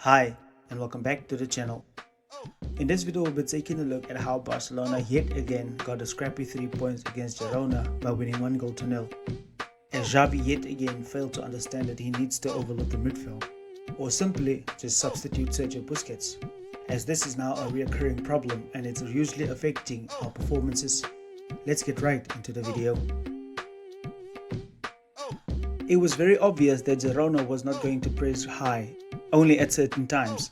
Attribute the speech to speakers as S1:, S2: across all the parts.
S1: Hi and welcome back to the channel. In this video we'll be taking a look at how Barcelona yet again got a scrappy 3 points against Girona by winning 1-0, as Xavi yet again failed to understand that he needs to overlook the midfield, or simply just substitute Sergio Busquets, as this is now a reoccurring problem and it's usually affecting our performances. Let's get right into the video. It was very obvious that Girona was not going to press high, only at certain times.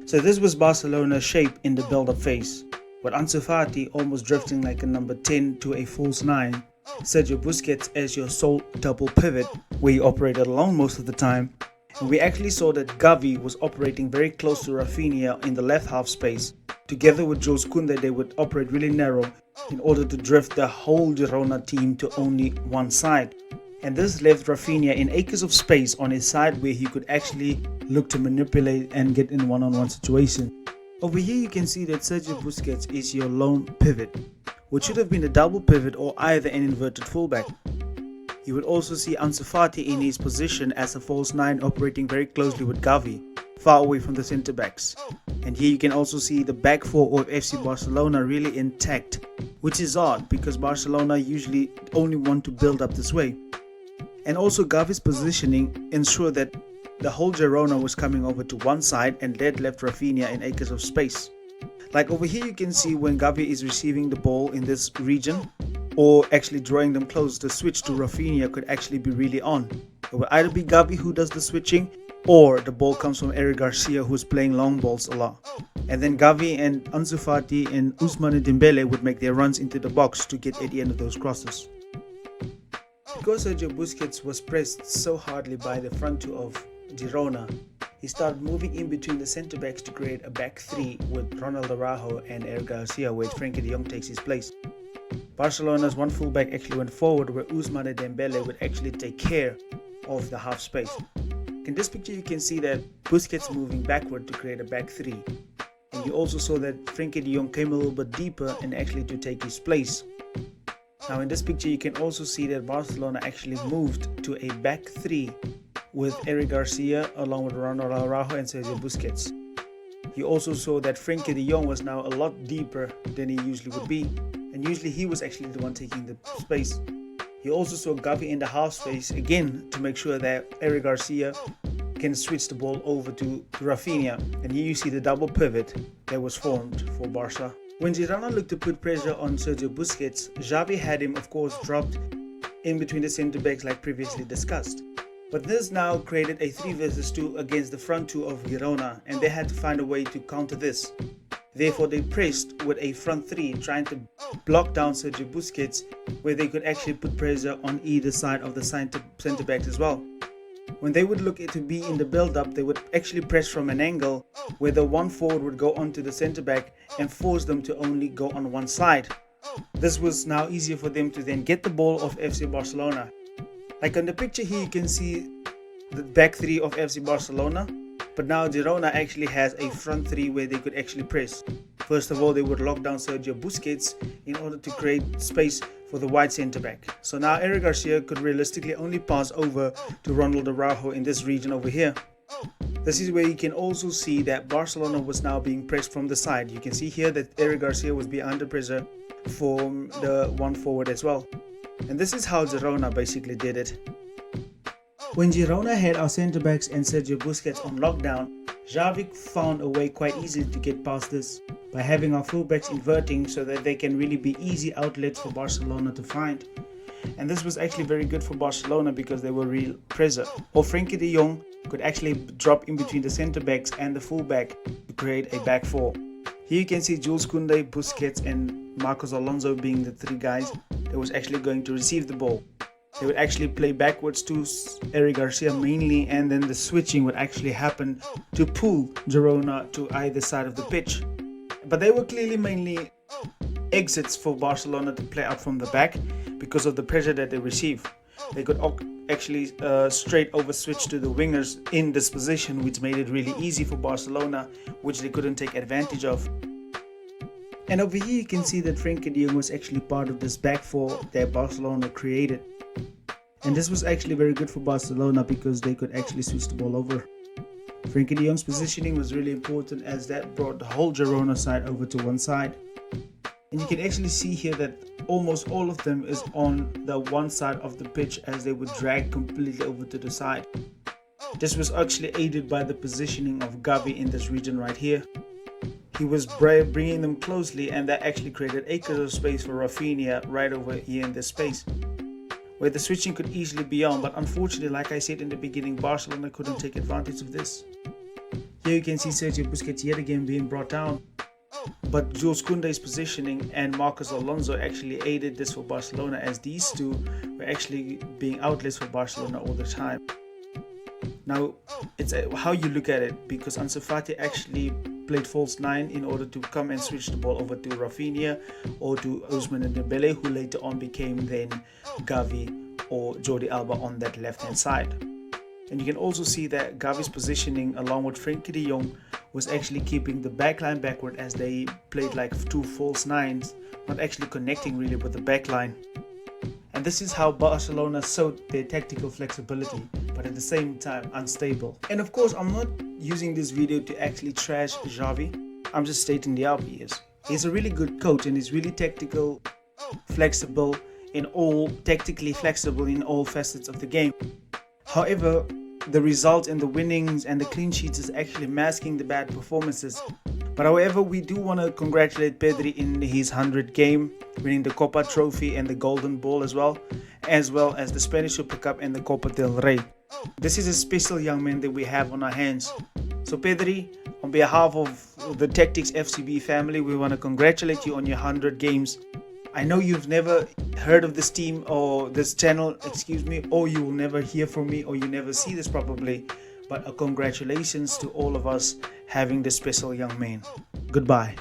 S1: So this was Barcelona's shape in the build-up phase, with Ansu Fati almost drifting like a number 10 to a false 9, Sergio Busquets as your sole double pivot, where he operated alone most of the time, and we actually saw that Xavi was operating very close to Rafinha in the left half space. Together with Jules Koundé, they would operate really narrow in order to drift the whole Girona team to only one side. And this left Rafinha in acres of space on his side where he could actually look to manipulate and get in one-on-one situation. Over here you can see that Sergio Busquets is your lone pivot, which should have been a double pivot or either an inverted fullback. You would also see Ansu Fati in his position as a false 9 operating very closely with Xavi, far away from the centre backs. And here you can also see the back four of FC Barcelona really intact, which is odd because Barcelona usually only want to build up this way. And also Xavi's positioning ensured that the whole Girona was coming over to one side, and that left Rafinha in acres of space. Like over here you can see when Xavi is receiving the ball in this region, or actually drawing them close, the switch to Rafinha could actually be really on. It will either be Xavi who does the switching, or the ball comes from Eric Garcia, who's playing long balls a lot. And then Xavi and Ansu Fati and Ousmane Dembele would make their runs into the box to get at the end of those crosses. Because Sergio Busquets was pressed so hardly by the front two of Girona, he started moving in between the centre backs to create a back three with Ronald Araujo and Eric Garcia, where Frenkie de Jong takes his place. Barcelona's one fullback actually went forward, where Ousmane Dembele would actually take care of the half space. In this picture you can see that Busquets moving backward to create a back three, and you also saw that Frenkie de Jong came a little bit deeper and actually to take his place. Now in this picture you can also see that Barcelona actually moved to a back three with Eric Garcia along with Ronald Araujo and Sergio Busquets. You also saw that Frenkie de Jong was now a lot deeper than he usually would be, and usually he was actually the one taking the space. You also saw Xavi in the half space again to make sure that Eric Garcia can switch the ball over to Rafinha, and here you see the double pivot that was formed for Barca. When Girona looked to put pressure on Sergio Busquets, Xavi had him of course dropped in between the centre backs like previously discussed. But this now created a 3 versus 2 against the front two of Girona, and they had to find a way to counter this. Therefore they pressed with a front 3 trying to block down Sergio Busquets, where they could actually put pressure on either side of the centre backs as well. When they would look to be in the build-up, they would actually press from an angle where the one forward would go onto the centre-back and force them to only go on one side. This was now easier for them to then get the ball off FC Barcelona. Like on the picture here you can see the back three of FC Barcelona, but now Girona actually has a front three where they could actually press. First of all, they would lock down Sergio Busquets in order to create space for the wide centre back. So now Eric Garcia could realistically only pass over to Ronald Araujo in this region over here. This is where you can also see that Barcelona was now being pressed from the side. You can see here that Eric Garcia was being under pressure from the one forward as well. And this is how Girona basically did it. When Girona had our centre backs and Sergio Busquets on lockdown, Xavi found a way quite easy to get past this by having our fullbacks inverting so that they can really be easy outlets for Barcelona to find. And this was actually very good for Barcelona because they were real pressure. Or Frenkie de Jong could actually drop in between the centre backs and the fullback to create a back four. Here you can see Jules Koundé, Busquets and Marcos Alonso being the 3 guys that was actually going to receive the ball. They would actually play backwards to Eric Garcia mainly, and then the switching would actually happen to pull Girona to either side of the pitch. But they were clearly mainly exits for Barcelona to play out from the back because of the pressure that they receive. They could actually straight over switch to the wingers in this position, which made it really easy for Barcelona, which they couldn't take advantage of. And over here you can see that Frenkie de Jong was actually part of this back four that Barcelona created. And this was actually very good for Barcelona because they could actually switch the ball over. Frenkie de Jong's positioning was really important as that brought the whole Girona side over to one side. And you can actually see here that almost all of them is on the one side of the pitch as they would drag completely over to the side. This was actually aided by the positioning of Xavi in this region right here. He was bringing them closely, and that actually created acres of space for Rafinha right over here in this space, where the switching could easily be on, but unfortunately, like I said in the beginning, Barcelona couldn't take advantage of this. Here you can see Sergio Busquets yet again being brought down, but Jules Koundé's positioning and Marcos Alonso actually aided this for Barcelona, as these two were actually being outlets for Barcelona all the time. Now, it's how you look at it, because Ansu Fati actually played false 9 in order to come and switch the ball over to Rafinha or to Ousmane Dembele, who later on became then Xavi or Jordi Alba on that left hand side. And you can also see that Xavi's positioning along with Frenkie de Jong was actually keeping the backline backward, as they played like two false 9s, not actually connecting really with the backline. And this is how Barcelona showed their tactical flexibility, but at the same time unstable. And of course, I'm not using this video to actually trash Xavi. I'm just stating the obvious. He's a really good coach, and he's really tactically flexible in all facets of the game. However, the result in the winnings and the clean sheets is actually masking the bad performances. But however, we do want to congratulate Pedri in his 100th game, winning the Copa Trophy and the Golden Ball as well as the Spanish Super Cup and the Copa del Rey. This is a special young man that we have on our hands. So Pedri, on behalf of the Tactics FCB family, we want to congratulate you on your 100 games. I know you've never heard of this team or this channel, or you will never hear from me, or you never see this probably, but congratulations to all of us having this special young man. Goodbye.